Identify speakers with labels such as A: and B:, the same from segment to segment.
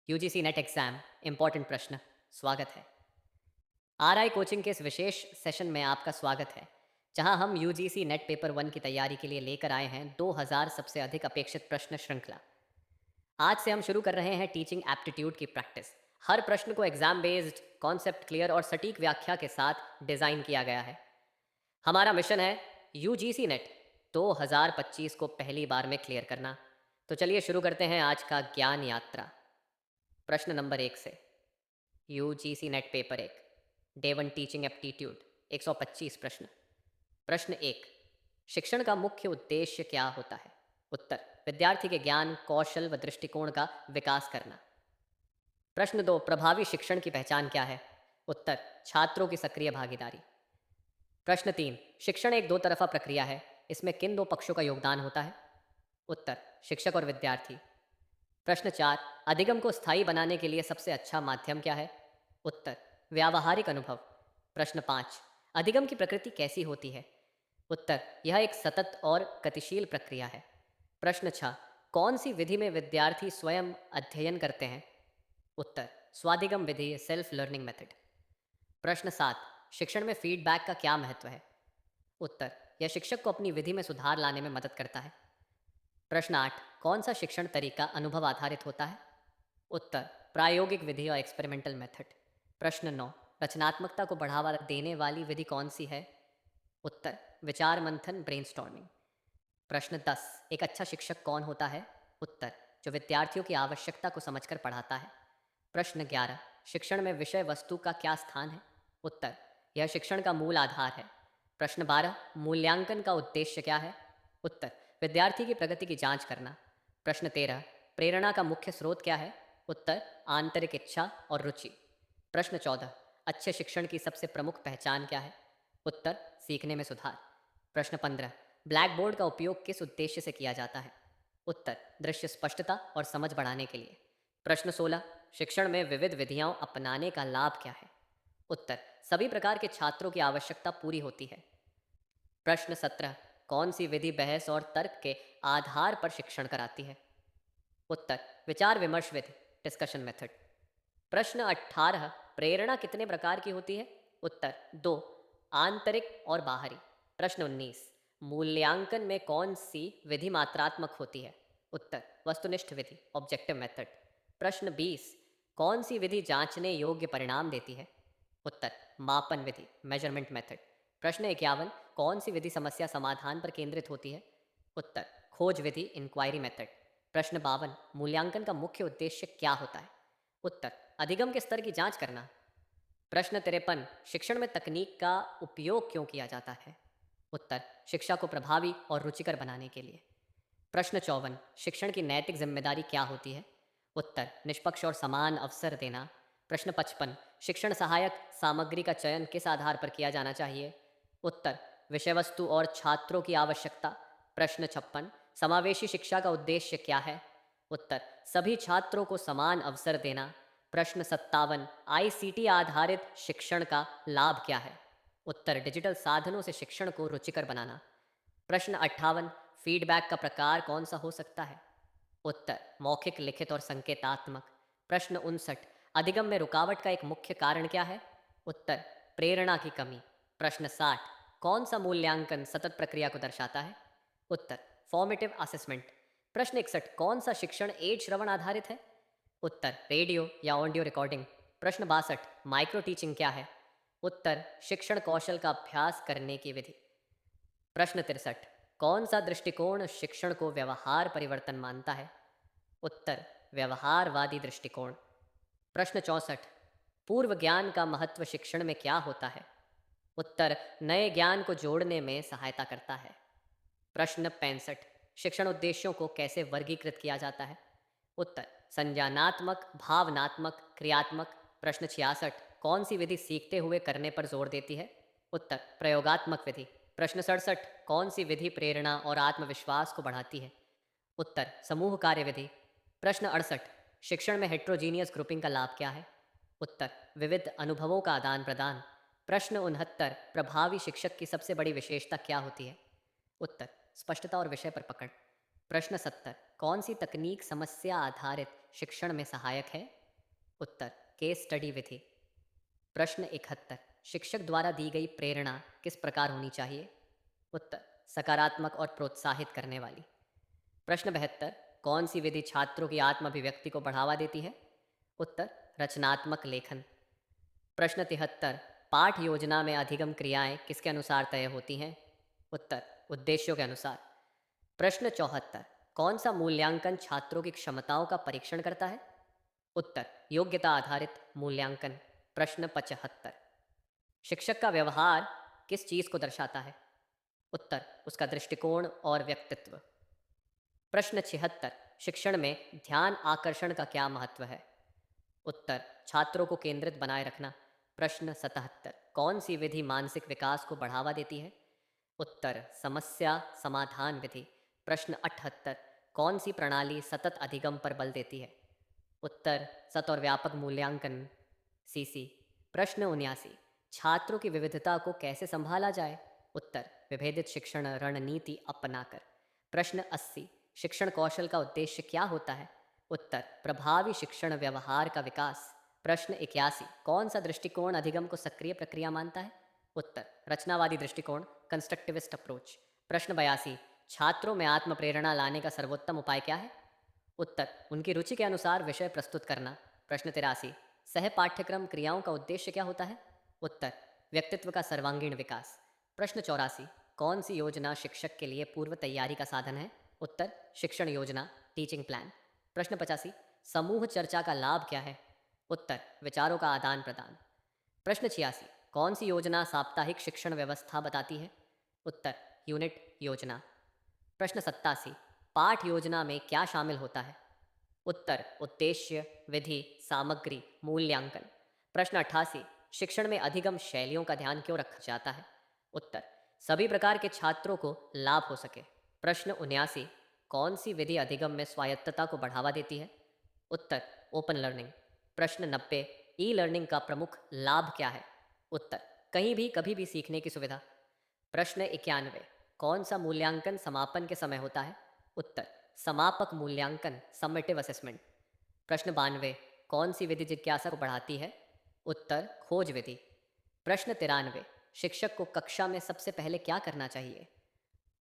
A: UGC net exam important प्रश्न। स्वागत है। आरआई कोचिंग के इस विशेष सेशन में आपका स्वागत है, जहां हम यूजीसी नेट पेपर 1 की तैयारी के लिए लेकर आए हैं 2000 सबसे अधिक अपेक्षित प्रश्न श्रृंखला। आज से हम शुरू कर रहे हैं टीचिंग एप्टीट्यूड की प्रैक्टिस। हर प्रश्न को एग्जाम बेस्ड, कॉन्सेप्ट क्लियर और सटीक व्याख्या के साथ डिजाइन किया गया है। हमारा मिशन है यूजीसी नेट 2025 को पहली बार में क्लियर करना। तो चलिए शुरू करते हैं आज का ज्ञान यात्रा। प्रश्न नंबर 1 से। UGC net paper 1 day 1 teaching aptitude 125 प्रश्न। प्रश्न 1, शिक्षण का मुख्य उद्देश्य क्या होता है? उत्तर, विद्यार्थी के ज्ञान, कौशल व दृष्टिकोण का विकास करना। प्रश्न 2, प्रभावी शिक्षण की पहचान क्या है? उत्तर, छात्रों की सक्रिय भागीदारी। प्रश्न 3, शिक्षण एक दो तरफा प्रक्रिया है, इसमें किन दो पक्षों का योगदान होता है? उत्तर, शिक्षक और विद्यार्थी। प्रश्न 4, अधिगम को स्थायी बनाने के लिए सबसे अच्छा माध्यम क्या है? उत्तर, व्यावहारिक अनुभव। प्रश्न 5, अधिगम की प्रकृति कैसी होती है? उत्तर, यह एक सतत और गतिशील प्रक्रिया है। प्रश्न 6, कौन सी विधि में विद्यार्थी स्वयं अध्ययन करते हैं? उत्तर, स्वाधिगम विधि, सेल्फ लर्निंग मेथड। प्रश्न 7, शिक्षण में फीडबैक का क्या महत्व है? उत्तर, यह शिक्षक को अपनी विधि में सुधार लाने में मदद करता है। प्रश्न 8, कौन सा शिक्षण तरीका अनुभव आधारित होता है? उत्तर, प्रायोगिक विधि और एक्सपेरिमेंटल मेथड। प्रश्न 9, रचनात्मकता को बढ़ावा देने वाली विधि कौन सी है? उत्तर, विचार मंथन, ब्रेनस्टॉर्मिंग। प्रश्न 10, एक अच्छा शिक्षक कौन होता है? उत्तर, जो विद्यार्थियों की आवश्यकता को समझकर पढ़ाता है। प्रश्न 11, शिक्षण में विषय वस्तु का क्या स्थान है? उत्तर, यह शिक्षण का मूल आधार है। प्रश्न 12, मूल्यांकन का उद्देश्य क्या है? उत्तर, विद्यार्थी की प्रगति की जांच करना। प्रश्न 13, प्रेरणा का मुख्य स्रोत क्या है? उत्तर, आंतरिक इच्छा और रुचि। प्रश्न 14, अच्छे शिक्षण की सबसे प्रमुख पहचान क्या है? उत्तर, सीखने में सुधार। प्रश्न 15, ब्लैक बोर्ड का उपयोग किस उद्देश्य से किया जाता है? उत्तर, दृश्य स्पष्टता और समझ बढ़ाने के लिए। प्रश्न 16, शिक्षण में विविध विधियां अपनाने का लाभ क्या है? उत्तर, सभी प्रकार के छात्रों की आवश्यकता पूरी होती है। प्रश्न 17, कौन सी विधि बहस और तर्क के आधार पर शिक्षण कराती है? उत्तर, विचार विमर्श विधि, डिस्कशन मेथड। प्रश्न 18, प्रेरणा कितने प्रकार की होती है? उत्तर, दो, आंतरिक और बाहरी। प्रश्न 19, मूल्यांकन में कौन सी विधि मात्रात्मक होती है? उत्तर, वस्तुनिष्ठ विधि, ऑब्जेक्टिव मेथड। प्रश्न 20, कौन सी विधि जांचने योग्य परिणाम देती है? उत्तर, मापन विधि, मेजरमेंट मेथड। प्रश्न 51, कौन सी विधि समस्या समाधान पर केंद्रित होती है? उत्तर, खोज विधि, इंक्वायरी मेथड। प्रश्न 52, मूल्यांकन का मुख्य उद्देश्य क्या होता है? उत्तर, अधिगम के स्तर की जांच करना। प्रश्न 53, शिक्षण में तकनीक का उपयोग क्यों किया जाता है? उत्तर, शिक्षा को प्रभावी और रुचिकर बनाने के लिए। प्रश्न 54, शिक्षण की नैतिक जिम्मेदारी क्या होती है? उत्तर, निष्पक्ष और समान अवसर देना। प्रश्न 55, शिक्षण सहायक सामग्री का चयन किस आधार पर किया जाना चाहिए? उत्तर, विषय वस्तु और छात्रों की आवश्यकता। प्रश्न 56, समावेशी शिक्षा का उद्देश्य क्या है? उत्तर, सभी छात्रों को समान अवसर देना। प्रश्न 57, आईसीटी आधारित शिक्षण का लाभ क्या है? उत्तर, डिजिटल साधनों से शिक्षण को रुचिकर बनाना। प्रश्न 58, फीडबैक का प्रकार कौन सा हो सकता है? उत्तर, मौखिक, लिखित और संकेतात्मक। प्रश्न 59, अधिगम में रुकावट का एक मुख्य कारण क्या है? उत्तर, प्रेरणा की कमी। प्रश्न 60, कौन सा मूल्यांकन सतत प्रक्रिया को दर्शाता है? उत्तर, फॉर्मेटिव असेसमेंट। प्रश्न 61, कौन सा शिक्षण एड श्रवण आधारित है? उत्तर, रेडियो या ऑडियो रिकॉर्डिंग। प्रश्न 62, माइक्रो टीचिंग क्या है? उत्तर, शिक्षण कौशल का अभ्यास करने की विधि। प्रश्न 63, कौन सा दृष्टिकोण शिक्षण को व्यवहार परिवर्तन मानता है? उत्तर, व्यवहारवादी दृष्टिकोण। प्रश्न 64, पूर्व ज्ञान का महत्व शिक्षण में क्या होता है? उत्तर, नए ज्ञान को जोड़ने में सहायता करता है। प्रश्न 65, शिक्षण उद्देश्यों को कैसे वर्गीकृत किया जाता है? उत्तर, संज्ञानात्मक, भावनात्मक, क्रियात्मक। प्रश्न 66, कौन सी विधि सीखते हुए करने पर जोर देती है? उत्तर, प्रयोगात्मक विधि। प्रश्न 67, कौन सी विधि प्रेरणा और आत्मविश्वास को बढ़ाती है? उत्तर, समूह कार्य विधि। प्रश्न 68, शिक्षण में हेट्रोजीनियस ग्रुपिंग का लाभ क्या है? उत्तर, विविध अनुभवों का आदान प्रदान। प्रश्न 69, प्रभावी शिक्षक की सबसे बड़ी विशेषता क्या होती है? उत्तर, स्पष्टता और विषय पर पकड़। प्रश्न 70, कौन सी तकनीक समस्या आधारित शिक्षण में सहायक है? उत्तर, केस स्टडी विधि। प्रश्न 71, शिक्षक द्वारा दी गई प्रेरणा किस प्रकार होनी चाहिए? उत्तर, सकारात्मक और प्रोत्साहित करने वाली। प्रश्न 72, कौन सी विधि छात्रों की आत्म अभिव्यक्ति को बढ़ावा देती है? उत्तर, रचनात्मक लेखन। प्रश्न 73, पाठ योजना में अधिगम क्रियाएं किसके अनुसार तय होती हैं? उत्तर, उद्देश्यों के अनुसार। प्रश्न 74, कौन सा मूल्यांकन छात्रों की क्षमताओं का परीक्षण करता है? उत्तर, योग्यता आधारित मूल्यांकन। प्रश्न 75, शिक्षक का व्यवहार किस चीज को दर्शाता है? उत्तर, उसका दृष्टिकोण और व्यक्तित्व। प्रश्न 76, शिक्षण में ध्यान आकर्षण का क्या महत्व है? उत्तर, छात्रों को केंद्रित बनाए रखना। प्रश्न 77, कौन सी विधि मानसिक विकास को बढ़ावा देती है? उत्तर, समस्या समाधान विधि। प्रश्न 78, कौन सी प्रणाली सतत अधिगम पर बल देती है? उत्तर, सत और व्यापक मूल्यांकन सीसी। प्रश्न 79, छात्रों की विविधता को कैसे संभाला जाए? उत्तर, विभेदित शिक्षण रणनीति अपनाकर। प्रश्न 80, शिक्षण कौशल का उद्देश्य क्या होता है? उत्तर, प्रभावी शिक्षण व्यवहार का विकास। प्रश्न 81, कौन सा दृष्टिकोण अधिगम को सक्रिय प्रक्रिया मानता है? उत्तर, रचनावादी दृष्टिकोण कंस्ट्रक्टिविस्ट अप्रोच। प्रश्न 82, छात्रों में आत्म प्रेरणा लाने का सर्वोत्तम उपाय क्या है? उत्तर, उनकी रुचि के अनुसार विषय प्रस्तुत करना। प्रश्न 83, सह पाठ्यक्रम क्रियाओं का उद्देश्य क्या होता है? उत्तर, व्यक्तित्व का सर्वांगीण विकास। प्रश्न 84, कौन सी योजना शिक्षक के लिए पूर्व तैयारी का साधन है? उत्तर, शिक्षण योजना टीचिंग प्लान। प्रश्न 85, समूह चर्चा का लाभ क्या है? उत्तर, विचारों का आदान प्रदान। प्रश्न 86, कौन सी योजना साप्ताहिक शिक्षण व्यवस्था बताती है? उत्तर, यूनिट योजना। प्रश्न 87, पाठ योजना में क्या शामिल होता है? उत्तर, उद्देश्य विधि सामग्री मूल्यांकन। प्रश्न 88, शिक्षण में अधिगम शैलियों का ध्यान क्यों रखा जाता है? उत्तर, सभी प्रकार के छात्रों को लाभ हो सके। प्रश्न 79, कौन सी विधि अधिगम में स्वायत्तता को बढ़ावा देती है? उत्तर, ओपन लर्निंग। प्रश्न 90, ई लर्निंग का प्रमुख लाभ क्या है? उत्तर, कहीं भी कभी भी सीखने की सुविधा। प्रश्न 91, कौन सा मूल्यांकन समापन के समय होता है? उत्तर, समापक मूल्यांकन समेटिव असेसमेंट। प्रश्न 92, कौन सी विधि जिज्ञासा को बढ़ाती है? उत्तर, खोज विधि। प्रश्न 93, शिक्षक को कक्षा में सबसे पहले क्या करना चाहिए?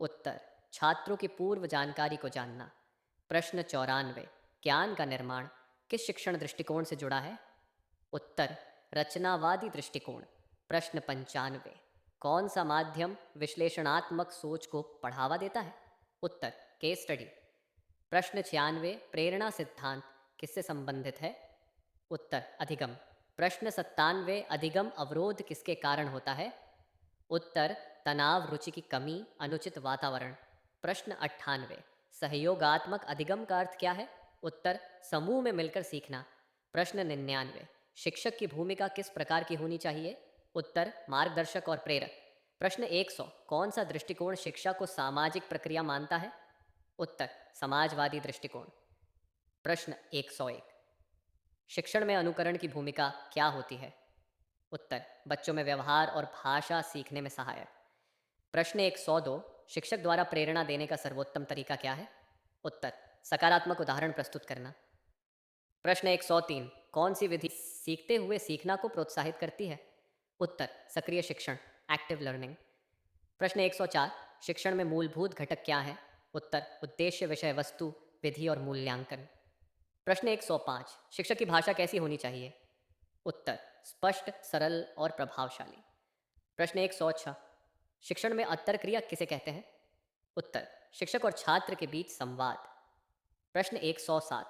A: उत्तर, छात्रों की पूर्व जानकारी को जानना। प्रश्न 94, ज्ञान का निर्माण किस शिक्षण दृष्टिकोण से जुड़ा है? उत्तर, रचनावादी दृष्टिकोण। प्रश्न 95, कौन सा माध्यम विश्लेषणात्मक सोच को बढ़ावा देता है? उत्तर, केस स्टडी। प्रश्न 96, प्रेरणा सिद्धांत किससे संबंधित है? उत्तर, अधिगम। प्रश्न 97, अधिगम अवरोध किसके कारण होता है? उत्तर, तनाव रुचि की कमी अनुचित वातावरण। प्रश्न 98, सहयोगात्मक अधिगम का अर्थ क्या है? उत्तर, समूह में मिलकर सीखना। प्रश्न 99, शिक्षक की भूमिका किस प्रकार की होनी चाहिए? उत्तर, मार्गदर्शक और प्रेरक। प्रश्न 100, कौन सा दृष्टिकोण शिक्षा को सामाजिक प्रक्रिया मानता है? उत्तर, समाजवादी दृष्टिकोण। प्रश्न 101, शिक्षण में अनुकरण की भूमिका क्या होती है? उत्तर, बच्चों में व्यवहार और भाषा सीखने में सहायक। प्रश्न 102, शिक्षक द्वारा प्रेरणा देने का सर्वोत्तम तरीका क्या है? उत्तर, सकारात्मक उदाहरण प्रस्तुत करना। प्रश्न 103, कौन सी विधि सीखते हुए सीखना को प्रोत्साहित करती है? उत्तर, सक्रिय शिक्षण एक्टिव लर्निंग। प्रश्न 104, शिक्षण में मूलभूत घटक क्या है? उत्तर, उद्देश्य विषय वस्तु विधि और मूल्यांकन। प्रश्न 105, शिक्षक की भाषा कैसी होनी चाहिए? उत्तर, स्पष्ट सरल और प्रभावशाली। प्रश्न 106, शिक्षण में अंतर क्रिया किसे कहते हैं? उत्तर, शिक्षक और छात्र के बीच संवाद। प्रश्न 107,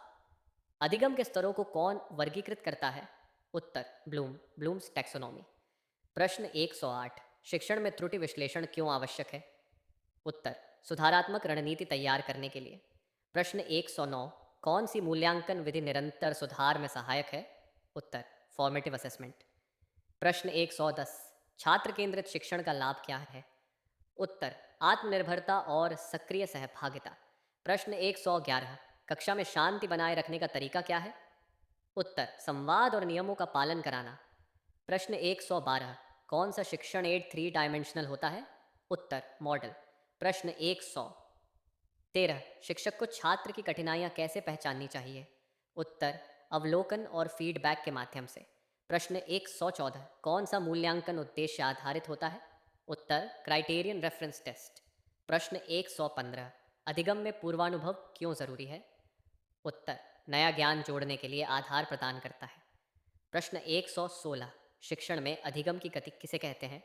A: अधिगम के स्तरों को कौन वर्गीकृत करता है? उत्तर, ब्लूम्स टैक्सोनॉमी। प्रश्न 108, शिक्षण में त्रुटि विश्लेषण क्यों आवश्यक है? उत्तर, सुधारात्मक रणनीति तैयार करने के लिए। प्रश्न 109, कौन सी मूल्यांकन विधि निरंतर सुधार में सहायक है? उत्तर, फॉर्मेटिव असेसमेंट। प्रश्न 110, छात्र केंद्रित शिक्षण का लाभ क्या है? उत्तर, आत्मनिर्भरता और सक्रिय सहभागिता। प्रश्न 111, कक्षा में शांति बनाए रखने का तरीका क्या है? उत्तर, संवाद और नियमों का पालन कराना। प्रश्न 112, कौन सा शिक्षण एड 3 डायमेंशनल होता है? उत्तर, मॉडल। प्रश्न 100, 13. शिक्षक को छात्र की कठिनाइयाँ कैसे पहचाननी चाहिए? उत्तर, अवलोकन और फीडबैक के माध्यम से। प्रश्न 114. कौन सा मूल्यांकन उद्देश्य आधारित होता है? उत्तर, क्राइटेरियन रेफरेंस टेस्ट। प्रश्न 115. अधिगम में पूर्वानुभव क्यों ज़रूरी है? उत्तर, नया ज्ञान जोड़ने के लिए आधार प्रदान करता है। प्रश्न 116. शिक्षण में अधिगम की गति किसे कहते हैं?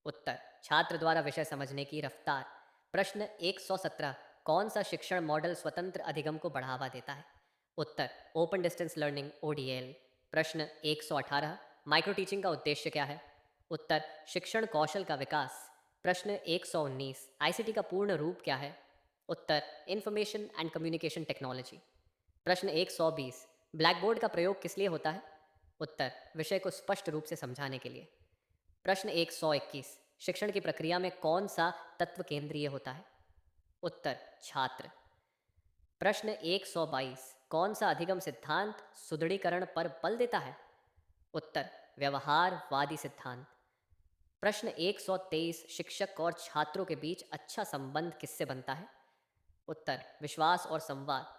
A: उत्तर, छात्र द्वारा विषय समझने की रफ्तार। प्रश्न 117. कौन सा शिक्षण मॉडल स्वतंत्र अधिगम को बढ़ावा देता है? उत्तर, ओपन डिस्टेंस लर्निंग ओडीएल। प्रश्न 118. माइक्रो टीचिंग का उद्देश्य क्या है? उत्तर, शिक्षण कौशल का विकास। प्रश्न 119. आईसीटी का पूर्ण रूप क्या है? उत्तर, इंफॉर्मेशन एंड कम्युनिकेशन टेक्नोलॉजी। प्रश्न 120. ब्लैक बोर्ड का प्रयोग किस लिए होता है? उत्तर, विषय को स्पष्ट रूप से समझाने के लिए। प्रश्न 121. शिक्षण की प्रक्रिया में कौन सा तत्व केंद्रीय होता है? उत्तर, छात्र। प्रश्न 122. कौन सा अधिगम सिद्धांत सुदृढ़ीकरण पर बल देता है? उत्तर, व्यवहारवादी सिद्धांत। प्रश्न 123. शिक्षक और छात्रों के बीच अच्छा संबंध किससे बनता है? उत्तर, विश्वास और संवाद।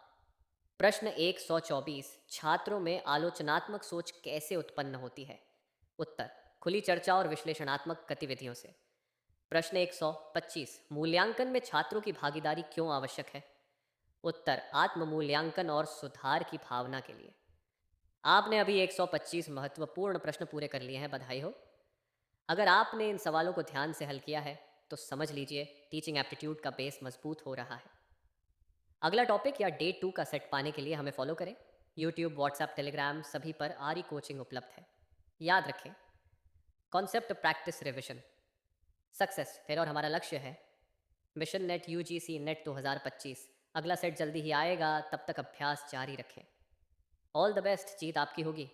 A: प्रश्न 124. छात्रों में आलोचनात्मक सोच कैसे उत्पन्न होती है? उत्तर, खुली चर्चा और विश्लेषणात्मक गतिविधियों से। प्रश्न 125. मूल्यांकन में छात्रों की भागीदारी क्यों आवश्यक है? उत्तर, आत्म मूल्यांकन और सुधार की भावना के लिए। आपने अभी 125 महत्वपूर्ण प्रश्न पूरे कर लिए हैं, बधाई हो। अगर आपने इन सवालों को ध्यान से हल किया है तो समझ लीजिए टीचिंग एप्टीट्यूड का बेस मजबूत हो रहा है। अगला टॉपिक या डे 2 का सेट पाने के लिए हमें फॉलो करें। यूट्यूब, व्हाट्सएप, टेलीग्राम सभी पर आरी कोचिंग उपलब्ध है। याद रखें, कॉन्सेप्ट, प्रैक्टिस, रिविजन, सक्सेस फिर और हमारा लक्ष्य है मिशन नेट यूजीसी नेट 2025। अगला सेट जल्दी ही आएगा, तब तक अभ्यास जारी रखें। ऑल द बेस्ट, जीत आपकी होगी।